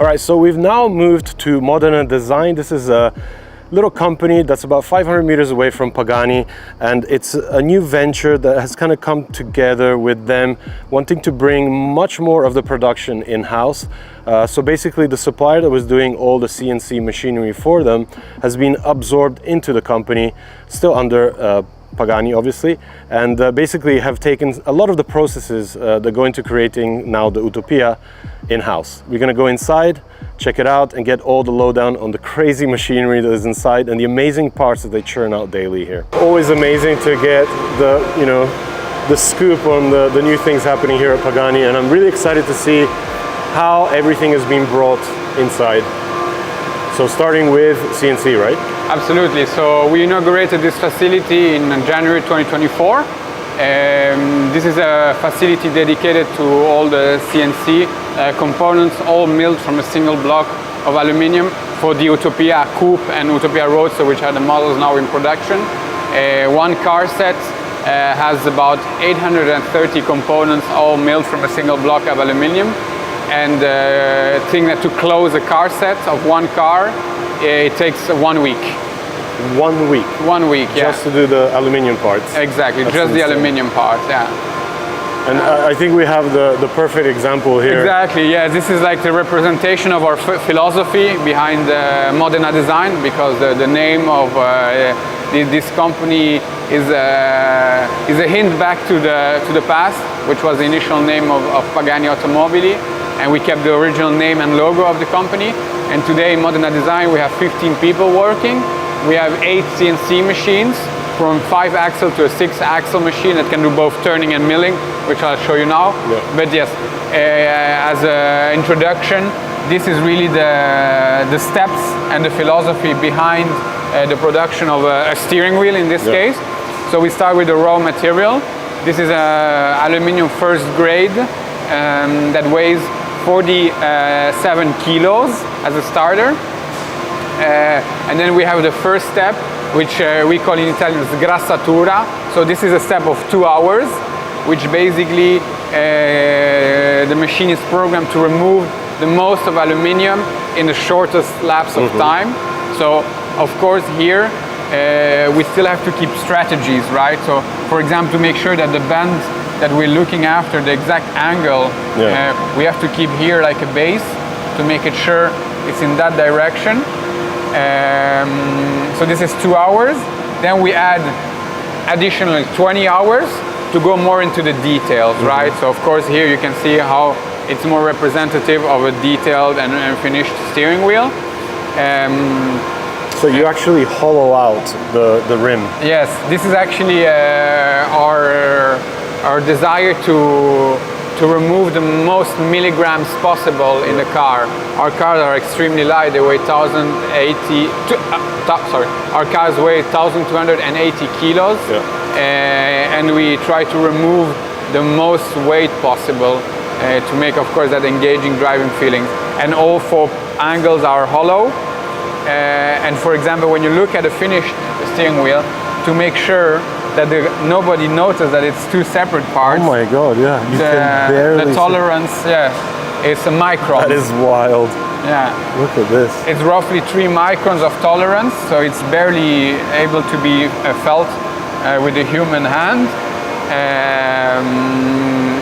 All right, so we've now moved to Modena Design. This is a little company that's about 500 meters away from Pagani, and it's a new venture that has kind of come together with them wanting to bring much more of the production in-house. So basically the supplier that was doing all the CNC machinery for them has been absorbed into the company, still under Pagani obviously, and basically have taken a lot of the processes that go into creating now the Utopia in-house. We're going to go inside, check it out, and get all the lowdown on the crazy machinery that is inside and the amazing parts that they churn out daily here. Always amazing to get the scoop on the new things happening here at Pagani, and I'm really excited to see how everything is being brought inside. So starting with CNC, right? Absolutely. So we inaugurated this facility in January 2024. This is a facility dedicated to all the CNC components, all milled from a single block of aluminium for the Utopia Coupe and Utopia Roadster, which are the models now in production. One car set has about 830 components, all milled from a single block of aluminium. And the thing that to close a car set of one car, it takes 1 week. 1 week? 1 week, yeah. Just to do the aluminium parts? Exactly, That's just insane. the aluminium parts, yeah. And I think we have the perfect example here. Exactly, yeah. This is like the representation of our philosophy behind Modena Design, because the name of this company is a hint back to the past, which was the initial name of Pagani Automobili, and we kept the original name and logo of the company. And today in Modena Design we have 15 people working. We have 8 CNC machines, from 5-axle to a 6-axle machine that can do both turning and milling, which I'll show you now. Yeah. But yes, as an introduction, this is really the steps and the philosophy behind the production of a steering wheel in this case. So we start with the raw material. This is aluminium first grade that weighs 47 kilos as a starter. And then we have the first step, which we call in Italian sgrassatura. So this is a step of 2 hours, which basically the machine is programmed to remove the most of aluminium in the shortest lapse of time. So of course here we still have to keep strategies, right? So for example, to make sure that the bend that we're looking after, the exact angle, we have to keep here like a base to make it sure it's in that direction. So this is 2 hours. Then we add additional 20 hours to go more into the details, right? So of course here you can see how it's more representative of a detailed and finished steering wheel. So you actually hollow out the rim? Yes, this is actually our desire to remove the most milligrams possible in the car. Our cars are extremely light, they weigh our cars weigh 1,280 kilos, and we try to remove the most weight possible to make, of course, that engaging driving feeling. And all 4 angles are hollow. And for example, when you look at a finished steering wheel, to make sure that nobody notices that it's 2 separate parts. Oh my God, yeah. You can barely the tolerance, it's a micron. That is wild. Yeah. Look at this. It's roughly 3 microns of tolerance, so it's barely able to be felt with the human hand.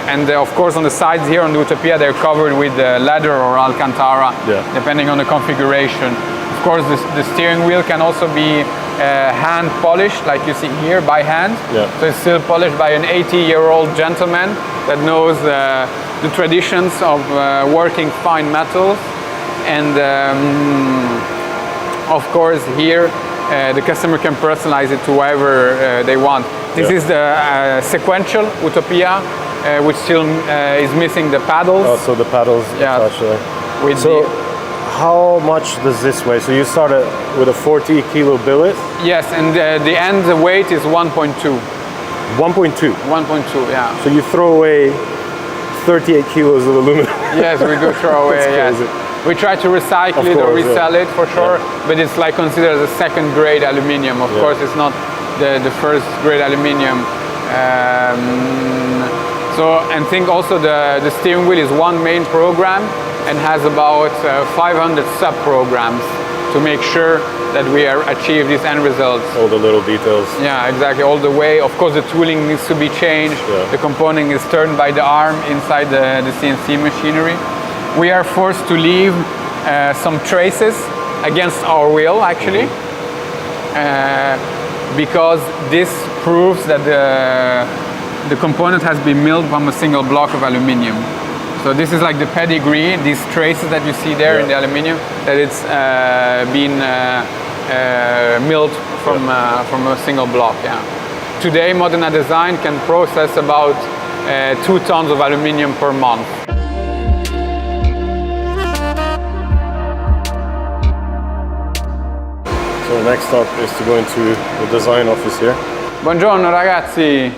And of course on the sides here on the Utopia, they're covered with leather or Alcantara, depending on the configuration. Of course, the steering wheel can also be hand polished, like you see here, by hand. So it's still polished by an 80-year-old gentleman that knows the traditions of working fine metals. And of course here, the customer can personalize it to whoever they want. This is the sequential Utopia, which still is missing the paddles. Oh, so the paddles attached there. How much does this weigh? So you started with a 40 kilo billet? Yes, and the end weight is 1.2. 1.2? 1.2, yeah. So you throw away 38 kilos of aluminum? Yes, we do throw away, yes. We try to recycle it or resell it for sure, but it's like considered as a second grade aluminium. Of course, it's not the first grade aluminium. So, and think also the steering wheel is one main program, and has about 500 sub-programs to make sure that we achieve these end results. All the little details. Yeah, exactly, all the way. Of course, the tooling needs to be changed. Yeah. The component is turned by the arm inside the CNC machinery. We are forced to leave some traces against our will, actually, because this proves that the component has been milled from a single block of aluminium. So this is like the pedigree, these traces that you see there in the aluminium, that it's been milled from a single block. Yeah. Today, Modena Design can process about 2 tons of aluminium per month. So the next stop is to go into the design office here. Buongiorno ragazzi.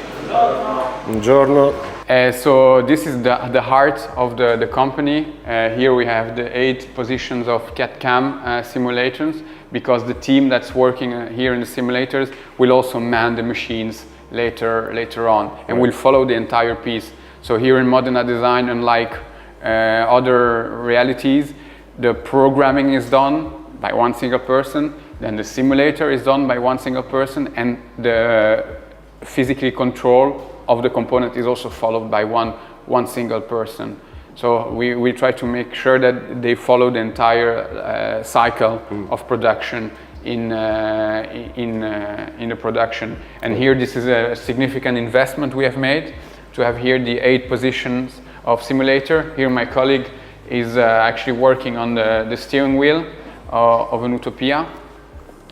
Buongiorno. So this is the heart of the company. Here we have the 8 positions of CAD/CAM simulators, because the team that's working here in the simulators will also man the machines later on, and will follow the entire piece. So here in Modena Design, unlike other realities, the programming is done by one single person, then the simulator is done by one single person, and the physical control of the component is also followed by one single person. So we try to make sure that they follow the entire cycle of production in the production. And here, this is a significant investment we have made to have here the 8 positions of simulator. Here my colleague is actually working on the steering wheel of an Utopia.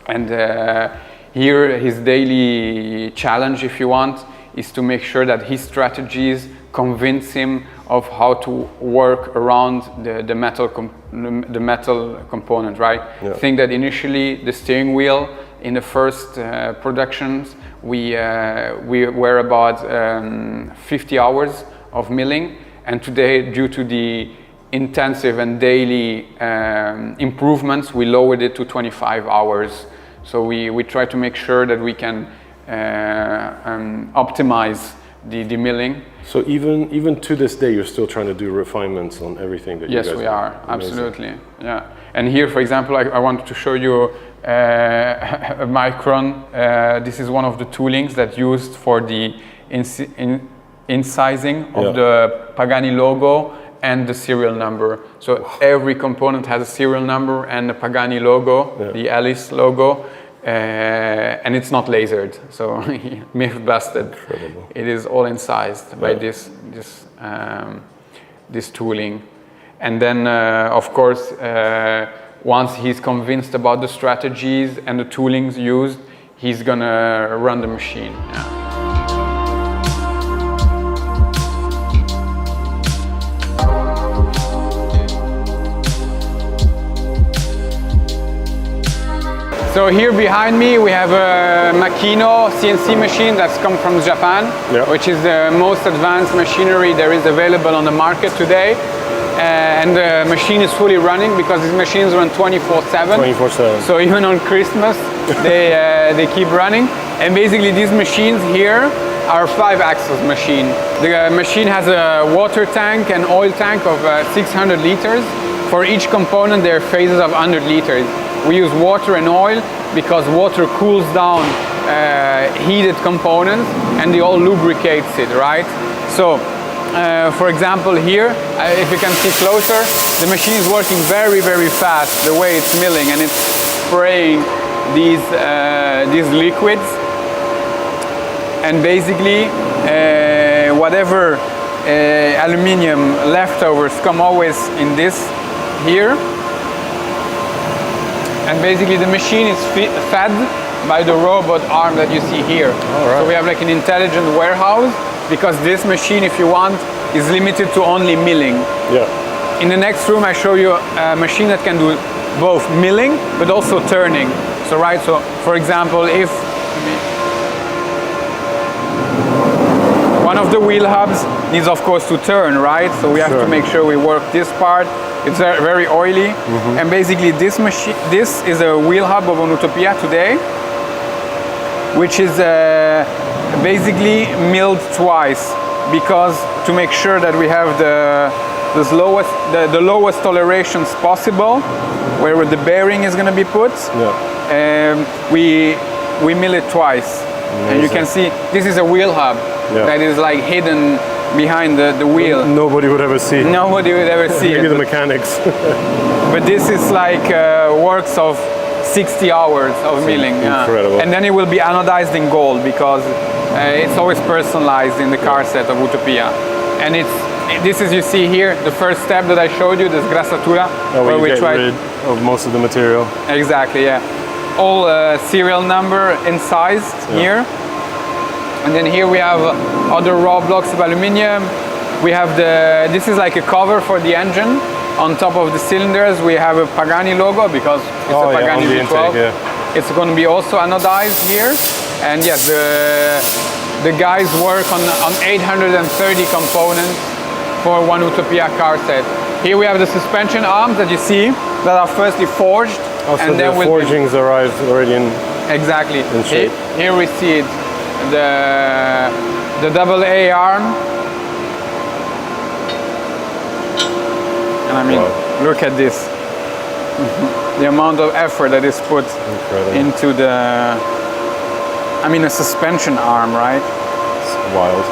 And here his daily challenge, if you want, is to make sure that his strategies convince him of how to work around the metal component, right? Yeah. Think that initially the steering wheel in the first productions we were about 50 hours of milling, and today, due to the intensive and daily improvements, we lowered it to 25 hours. So we try to make sure that we can optimize the milling. So even to this day, you're still trying to do refinements on everything that you guys do? Yes, we are. Amazing. Absolutely. Yeah. And here, for example, I wanted to show you a micron. This is one of the toolings that's used for the incising of the Pagani logo and the serial number. So every component has a serial number and the Pagani logo, the Alice logo. And it's not lasered, so myth busted. Incredible. It is all incised by this tooling. And then, of course, once he's convinced about the strategies and the toolings used, he's gonna run the machine. Yeah. So here behind me we have a Makino CNC machine that's come from Japan, which is the most advanced machinery there is available on the market today. And the machine is fully running because these machines run 24/7. 24/7. So even on Christmas they keep running. And basically these machines here are 5-axis machine. The machine has a water tank and oil tank of 600 liters. For each component there are phases of 100 liters. We use water and oil because water cools down heated components and they all lubricates it, right? So, for example here, if you can see closer, the machine is working very, very fast, the way it's milling, and it's spraying these liquids. And basically, whatever aluminium leftovers come always in this here. And basically the machine is fed by the robot arm that you see here. So we have like an intelligent warehouse, because this machine, if you want, is limited to only milling. Yeah. In the next room I show you a machine that can do both milling but also turning. So so for example, if one of the wheel hubs needs of course to turn, right? So we have to make sure we work this part. It's very oily, and basically this machine, this is a wheel hub of an Utopia today, which is basically milled twice, because to make sure that we have the lowest tolerations possible, where the bearing is going to be put. We mill it twice. Amazing. And you can see this is a wheel hub that is like hidden behind the wheel. Nobody would ever see. Nobody would ever see Maybe it. the mechanics. But this is like works of 60 hours of milling. Incredible. And then it will be anodized in gold because it's always personalized in the car set of Utopia. And this is, you see here, the first step that I showed you, this grassatura, where we get rid of most of the material. Exactly, yeah. All serial number incised here. And then here we have other raw blocks of aluminium. We have this is like a cover for the engine. On top of the cylinders we have a Pagani logo because it's a Pagani V12. It's going to be also anodized here. And yes, the guys work on 830 components for one Utopia car set. Here we have the suspension arms that you see that are firstly forged. Also, and then the forgings arrive already in exactly in shape. Here we see it, the double A arm. And I mean, look at this. The amount of effort that is put into a suspension arm, right? It's wild.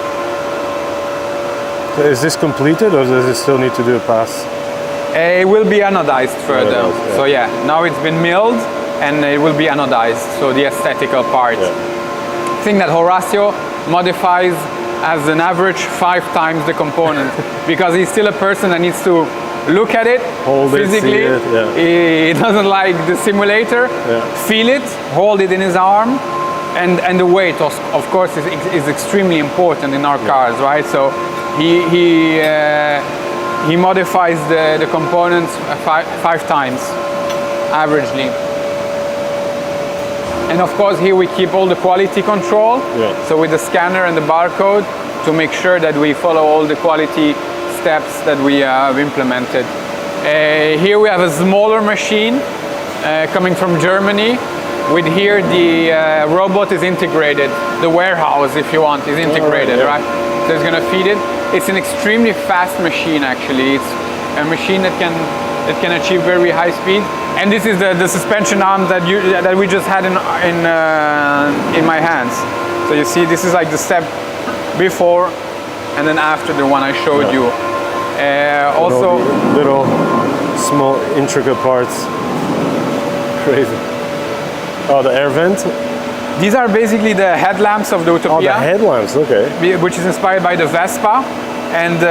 So is this completed or does it still need to do a pass? It will be anodized further. So yeah, now it's been milled and it will be anodized, so the aesthetical part. I think that Horacio modifies as an average 5 times the component because he's still a person that needs to look at it, hold physically. It, see He it, doesn't like the simulator. Feel it, hold it in his arm, and the weight, of course, is extremely important in our cars, right? So he modifies the components 5 times, averagely. And of course, here we keep all the quality control. So with the scanner and the barcode to make sure that we follow all the quality steps that we have implemented. Here we have a smaller machine coming from Germany. With here the robot is integrated. The warehouse, if you want, is integrated, right? So it's going to feed it. It's an extremely fast machine, actually. It's a machine that can achieve very high speed. And this is the suspension arm that we just had in my hands. So you see, this is like the step before and then after the one I showed you. Also, little small intricate parts. Crazy. Oh, the air vent? These are basically the headlamps of the Utopia. Oh, the headlamps, okay. Which is inspired by the Vespa. And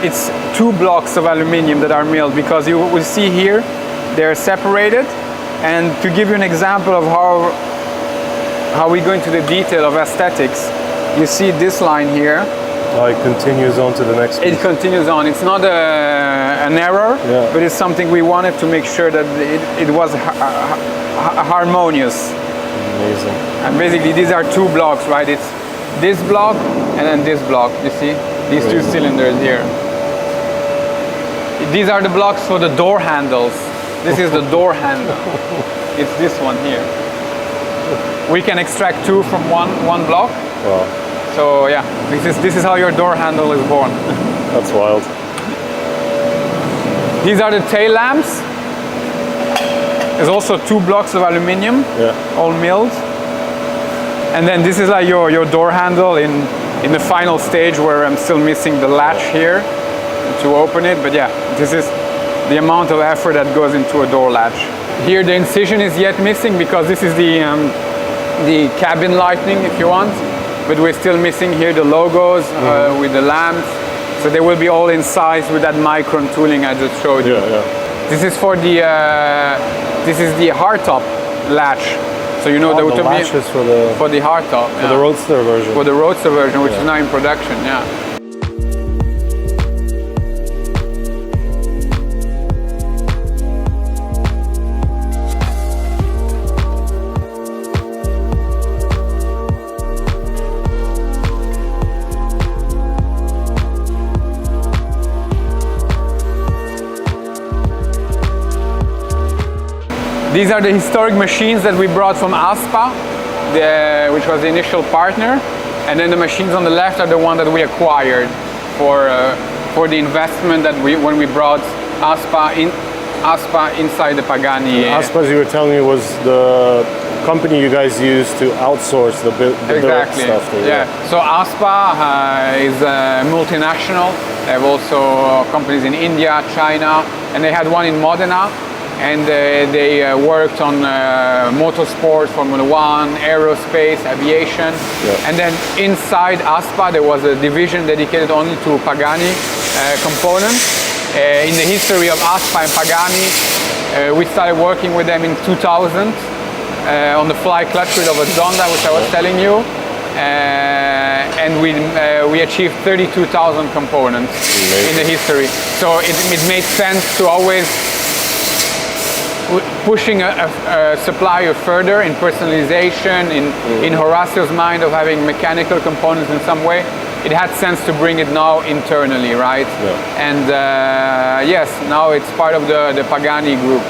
it's 2 blocks of aluminium that are milled because you will see here they're separated. And to give you an example of how we go into the detail of aesthetics, you see this line here. Oh, it continues on to the next piece. It continues on. It's not an error, but it's something we wanted to make sure that it was harmonious. Amazing. And basically these are 2 blocks, right? It's this block and then this block, you see? These 2 cylinders here. These are the blocks for the door handles. This is the door handle. It's this one here. We can extract 2 from one block. Wow. So yeah, this is how your door handle is born. That's wild. These are the tail lamps. There's also 2 blocks of aluminium, all milled. And then this is like your door handle in the final stage where I'm still missing the latch here to open it. But yeah, this is the amount of effort that goes into a door latch. Here the incision is yet missing because this is the cabin lighting, if you want. But we're still missing here the logos with the lamps. So they will be all incised with that micron tooling I just showed you. This is for the hardtop latch. So you know the Utopia latches for the hardtop. For the roadster version. For the roadster version, which is now in production. These are the historic machines that we brought from Aspa, which was the initial partner. And then the machines on the left are the one that we acquired for for the investment that when we brought Aspa inside the Pagani. Aspa, as you were telling me, was the company you guys use to outsource the build stuff to. Yeah. So Aspa is a multinational. They have also companies in India, China, and they had one in Modena. And they worked on motorsport, Formula One, aerospace, aviation. Yeah. And then inside Aspa, there was a division dedicated only to Pagani components. In the history of Aspa and Pagani, we started working with them in 2000 on the fly clutch wheel of a Zonda, which I was telling you. And we achieved 32,000 components in the history. So it made sense to always pushing a supplier further in personalization, in Horacio's mind of having mechanical components in some way. It had sense to bring it now internally, right? Yeah. And yes, now it's part of the Pagani group.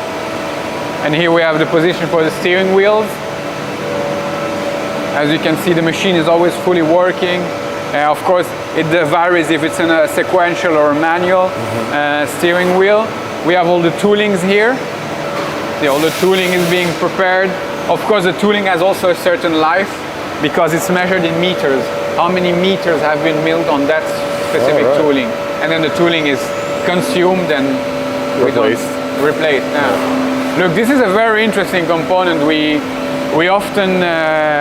And here we have the position for the steering wheels. As you can see, the machine is always fully working. Of course, it varies if it's in a sequential or a manual steering wheel. We have all the toolings here. All the tooling is being prepared. Of course, the tooling has also a certain life because it's measured in meters. How many meters have been milled on that specific tooling? And then the tooling is consumed and replaced. Yeah. Look, this is a very interesting component we often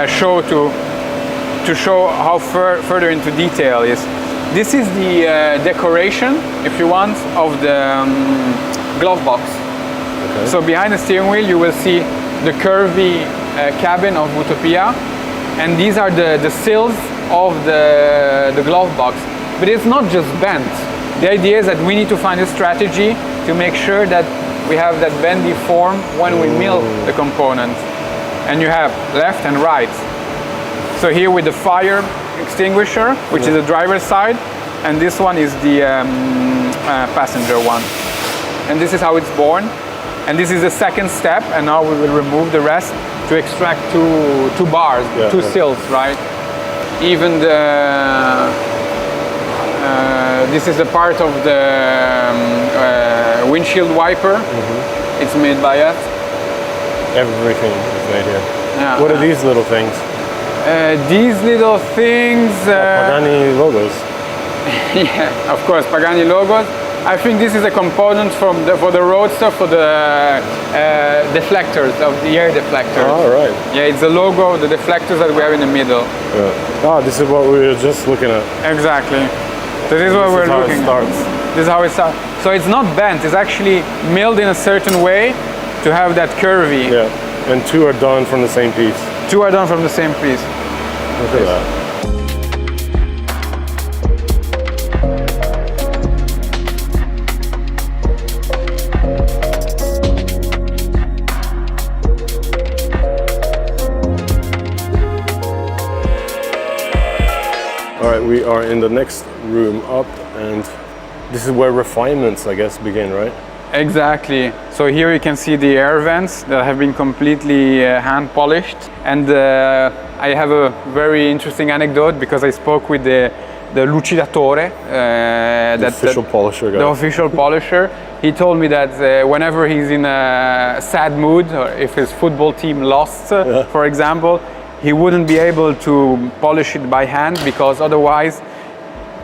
show to show how further into detail is. This is the decoration, if you want, of the glove box. Okay. So behind the steering wheel you will see the curvy cabin of Utopia, and these are the sills of the glove box. But it's not just bent. The idea is that we need to find a strategy to make sure that we have that bendy form when we mill the components. And you have left and right. So here with the fire extinguisher, which is the driver's side, and this one is the passenger one. And this is how it's born. And this is the second step, and now we will remove the rest to extract two bars, two sills, right? Even this is a part of the windshield wiper. It's made by us. Everything is made here. Yeah. What are these little things? These little things... Pagani logos. Yeah, of course, Pagani logos. I think this is a component for the Roadster, for the deflectors, of the air deflectors. Oh, right. Yeah, it's the logo, the deflectors that we have in the middle. Yeah. Oh, this is what we were just looking at. Exactly. So this is what we're looking at. This is how it starts. So it's not bent, it's actually milled in a certain way to have that curvy. Yeah, and two are done from the same piece. Two are done from the same piece. Look at that. All right, we are in the next room up, and this is where refinements, I guess, begin, right? Exactly. So here you can see the air vents that have been completely hand polished. And I have a very interesting anecdote because I spoke with the lucidatore, the official polisher guy. The official polisher. He told me that whenever he's in a sad mood, or if his football team lost, for example, he wouldn't be able to polish it by hand because otherwise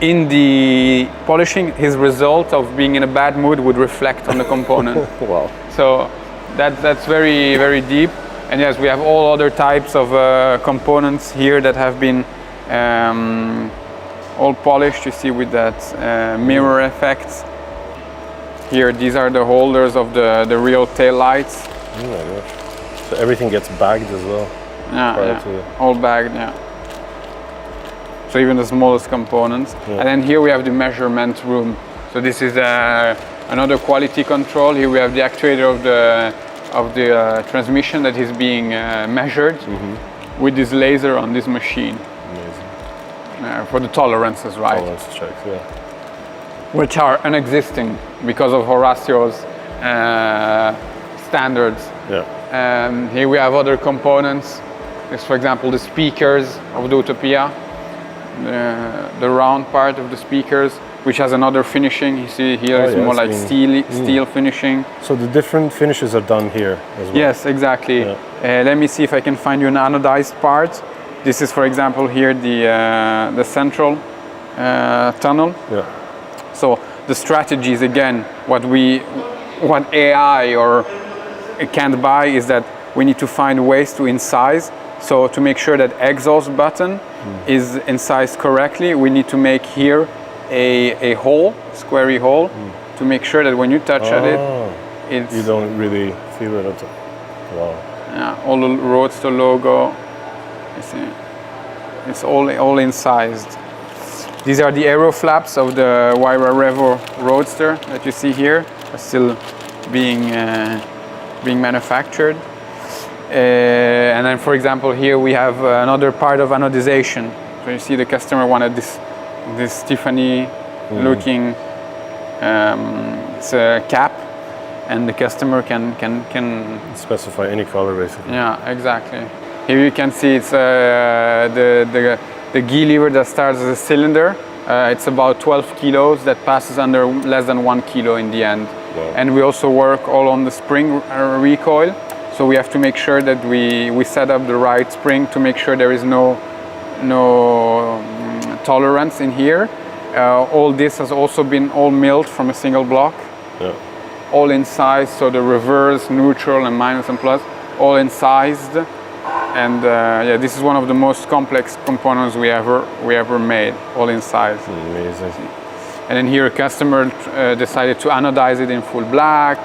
in the polishing, his result of being in a bad mood would reflect on the component. Wow. So that's very, very deep. And yes, we have all other types of components here that have been all polished, you see, with that mirror effect. Here, these are the holders of the real tail lights. Oh my gosh. So everything gets bagged as well? Yeah. All bagged, yeah. So even the smallest components. Yeah. And then here we have the measurement room. So this is another quality control. Here we have the actuator of the transmission that is being measured with this laser on this machine. Amazing. For the tolerances, right? Tolerance checks, yeah. Which are unexisting because of Horacio's standards. Yeah. Here we have other components. There's, for example, the speakers of the Utopia. The round part of the speakers. which has another finishing. You see here it's more like steel finishing. So the different finishes are done here as well? Yes, exactly. Yeah. Let me see if I can find you an anodized part. This is, for example, here the central tunnel. Yeah. So the strategies, again, what AI or can't buy is that we need to find ways to incise. So to make sure that exhaust button is incised correctly, we need to make here a hole, squarey hole, to make sure that when you touch at it, it's... You don't really feel it at all. Wow. Yeah, all the Roadster logo, you see, it's all incised. These are the aero flaps of the Wyra Revo Roadster that you see here, are still being manufactured. And then, for example, here we have another part of anodization. So you see the customer wanted this Tiffany looking it's a cap, and the customer can specify any color basically. Yeah, exactly. Here you can see it's the key lever that starts as a cylinder. It's about 12 kilos that passes under less than 1 kilo in the end. Wow. And we also work all on the spring recoil. So we have to make sure that we set up the right spring to make sure there is no tolerance in here. All this has also been all milled from a single block. Yeah. All incised, so the reverse, neutral and minus and plus, all incised. And yeah, this is one of the most complex components we ever made, all incised. Amazing. And then here a customer decided to anodize it in full black.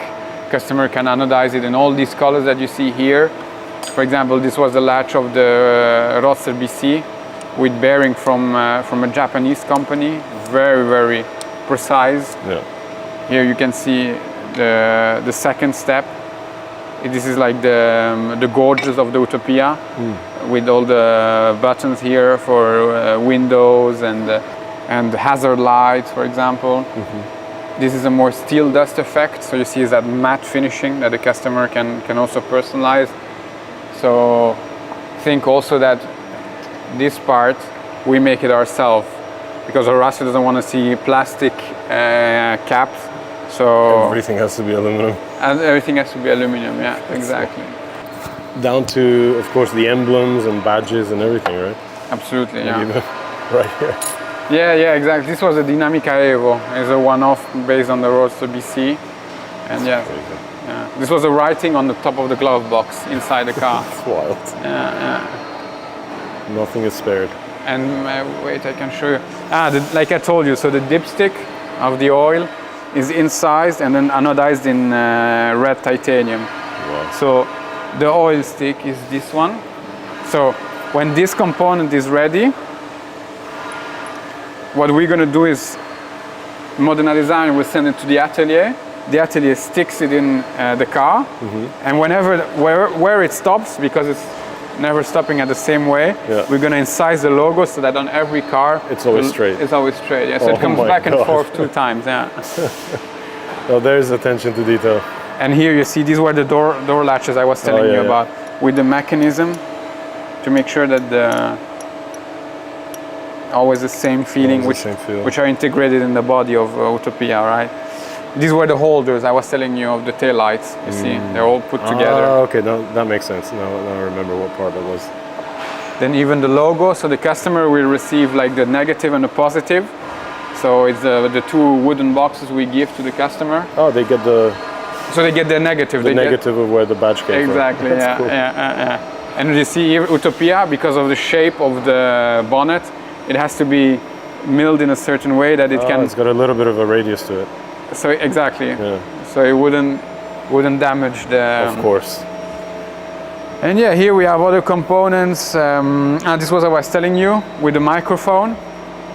Customer can anodize it in all these colors that you see here. For example, this was the latch of the Roadster BC with bearing from a Japanese company, very, very precise. Yeah. Here you can see the second step. This is like the gorges of the Utopia, with all the buttons here for windows and hazard lights, for example. This is a more steel dust effect, so you see is that matte finishing that the customer can also personalize. So think also that this part, we make it ourselves, because Horacio doesn't want to see plastic caps. So everything has to be aluminum. And everything has to be aluminum, yeah, exactly. Down to, of course, the emblems and badges and everything, right? Absolutely, yeah. Right here. Yeah, exactly. This was a Dinamica Evo. It's a one-off based on the Roadster BC. And yeah, this was a writing on the top of the glove box inside the car. It's wild. Yeah. Nothing is spared. And wait, I can show you. Like I told you, so the dipstick of the oil is incised and then anodized in red titanium. Wow. So the oil stick is this one. So when this component is ready, what we're going to do is Modena Design will send it to the atelier. The atelier sticks it in the car, and where it stops, because it's never stopping at the same way, we're going to incise the logo so that on every car it's always straight. It's always straight. Yeah, so it comes back and forth 2 times. Yeah. Well, there's attention to detail. And here you see these were the door latches I was telling you about, with the mechanism to make sure that always the same feeling, which are integrated in the body of Utopia, right? These were the holders I was telling you of the taillights. You see, they're all put together. Okay, now that makes sense. Now I remember what part that was. Then even the logo, so the customer will receive like the negative and the positive. So it's the 2 wooden boxes we give to the customer. Oh, they get the... So they get the negative. The negative of where the badge came exactly, from. Exactly, yeah. And you see here, Utopia, because of the shape of the bonnet, it has to be milled in a certain way that it can... It's got a little bit of a radius to it. So exactly. Yeah. So it wouldn't damage the... Of course. And yeah, here we have other components. This was what I was telling you with the microphone,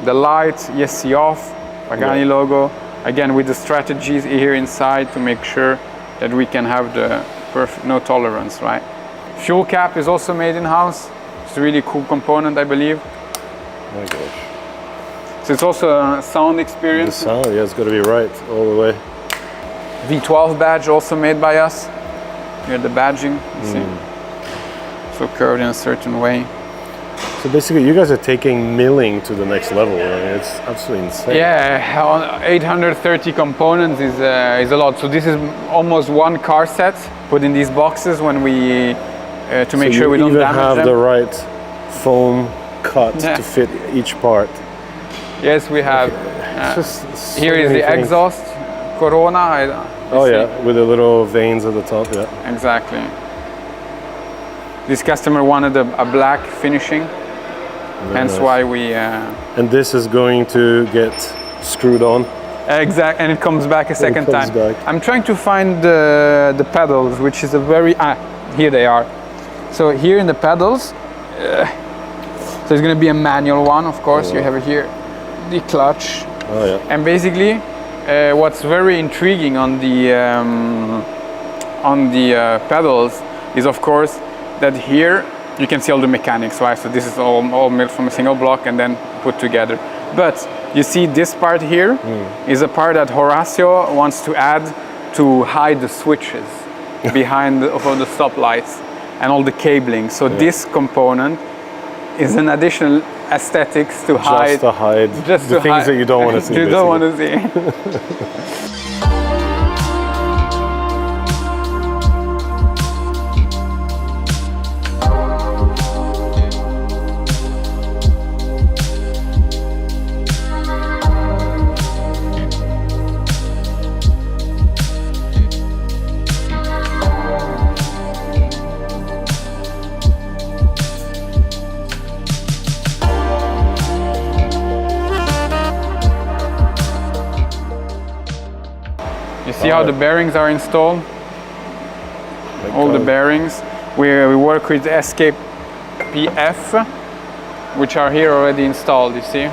the light, ESC off, Pagani logo. Again, with the strategies here inside to make sure that we can have the perfect no tolerance, right? Fuel cap is also made in-house. It's a really cool component, I believe. Oh my gosh. So it's also a sound experience. The sound, yeah, it's got to be right all the way. V12 badge also made by us. Here the badging, you see. So curved in a certain way. So basically, you guys are taking milling to the next level. I mean, it's absolutely insane. Yeah, on 830 components is a lot. So this is almost one car set put in these boxes when we to make sure we don't damage them. You even have the right foam cut to fit each part. Yes, we have. It's just so here is the things. exhaust Corona. With the little veins at the top. Yeah. Exactly. This customer wanted a black finishing. Hence why we... And this is going to get screwed on. Exactly, and it comes back a second time. Back. I'm trying to find the pedals, which is a very... here they are. So here in the pedals, so it's going to be a manual one, of course. You have it here, the clutch. Oh yeah. And basically, what's very intriguing on the pedals is, of course, that here you can see all the mechanics, right? So this is all made from a single block and then put together. But you see this part here is a part that Horacio wants to add to hide the switches behind all the stoplights and all the cabling. So this component is an additional aesthetics to hide. Just the things that you don't want to see. You don't want to see. You see how the bearings are installed? All the bearings. We work with Escape PF, which are here already installed, you see?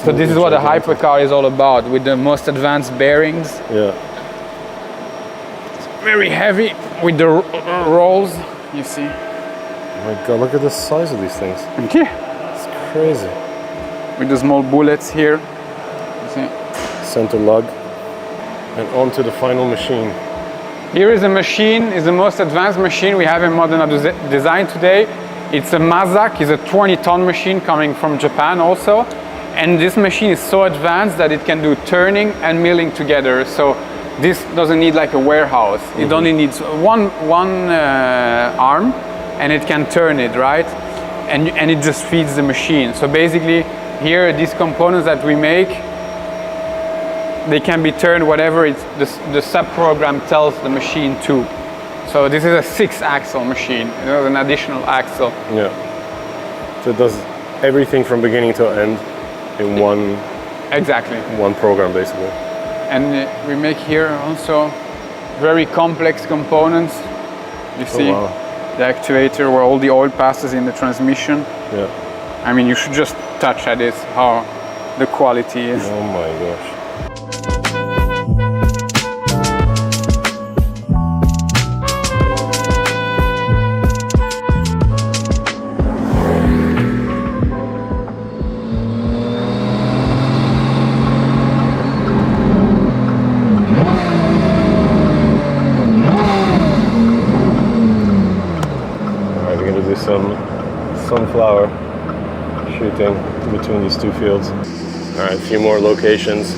So this is what a hypercar is all about, with the most advanced bearings. Yeah. It's very heavy with the rolls, you see? Oh my God, look at the size of these things. Yeah. It's crazy. With the small bullets here, you see? Center lug, and onto the final machine. Here is a machine, is the most advanced machine we have in Modena design today. It's a Mazak, it's a 20-ton machine coming from Japan also. And this machine is so advanced that it can do turning and milling together. So this doesn't need like a warehouse. It only needs one arm and it can turn it, right? And it just feeds the machine. So basically here, these components that we make, they can be turned whatever the sub-program tells the machine to. So this is a 6-axle machine, an additional axle. Yeah. So it does everything from beginning to end in one. Exactly. One program, basically. And we make here also very complex components. You see the actuator where all the oil passes in the transmission. Yeah. I mean, you should just touch at it, how the quality is. Oh my gosh. Some sunflower shooting between these two fields. All right, a few more locations.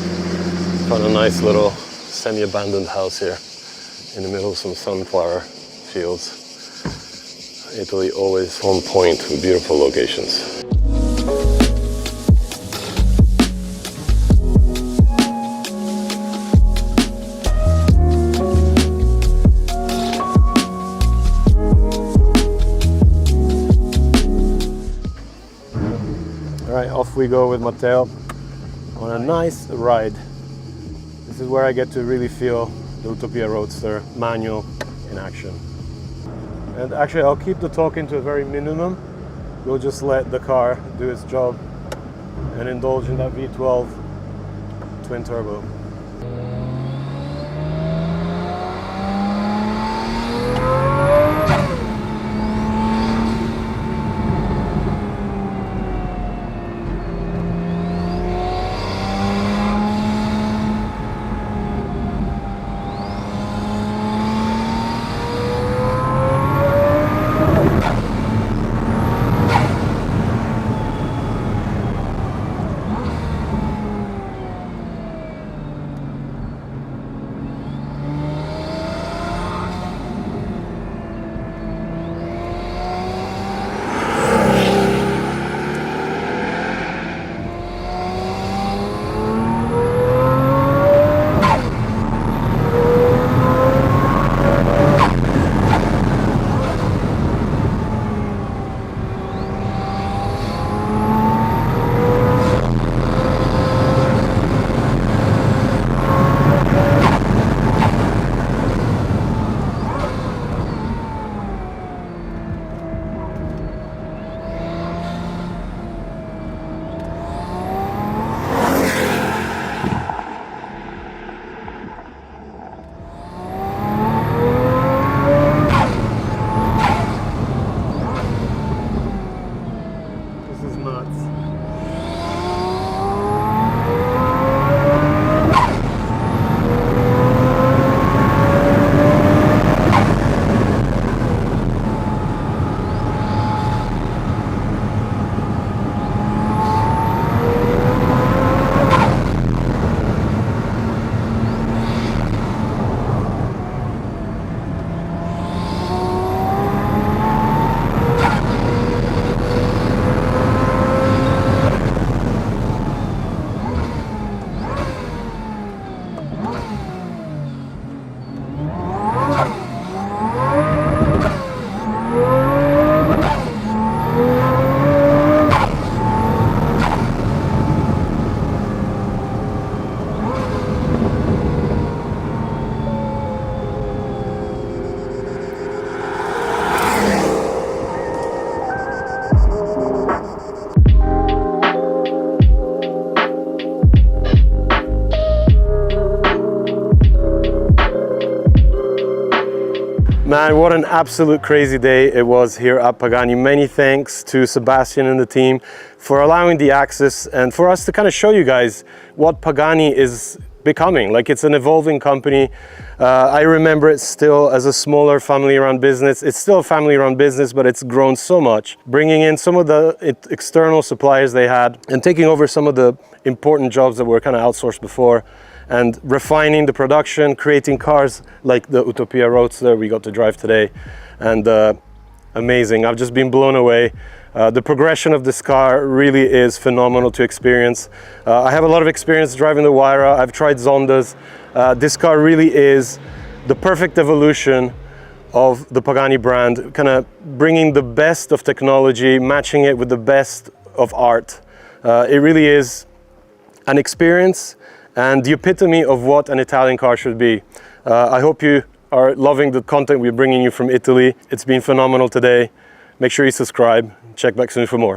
Found a nice little semi-abandoned house here in the middle of some sunflower fields. Italy always on point with beautiful locations. Off we go with Matteo on a nice ride. This is where I get to really feel the Utopia Roadster manual in action. And actually I'll keep the talking to a very minimum. We'll just let the car do its job and indulge in that V12 twin turbo. Man, what an absolute crazy day it was here at Pagani. Many thanks to Sebastian and the team for allowing the access and for us to kind of show you guys what Pagani is becoming. Like, it's an evolving company. I remember it still as a smaller family-run business. It's still a family-run business, but it's grown so much. Bringing in some of the external suppliers they had and taking over some of the important jobs that were kind of outsourced before, and refining the production, creating cars like the Utopia Roadster we got to drive today. And amazing, I've just been blown away. The progression of this car really is phenomenal to experience. I have a lot of experience driving the Huayra. I've tried Zondas. This car really is the perfect evolution of the Pagani brand, kind of bringing the best of technology, matching it with the best of art. It really is an experience and the epitome of what an Italian car should be. I hope you are loving the content we're bringing you from Italy. It's been phenomenal today. Make sure you subscribe. Check back soon for more.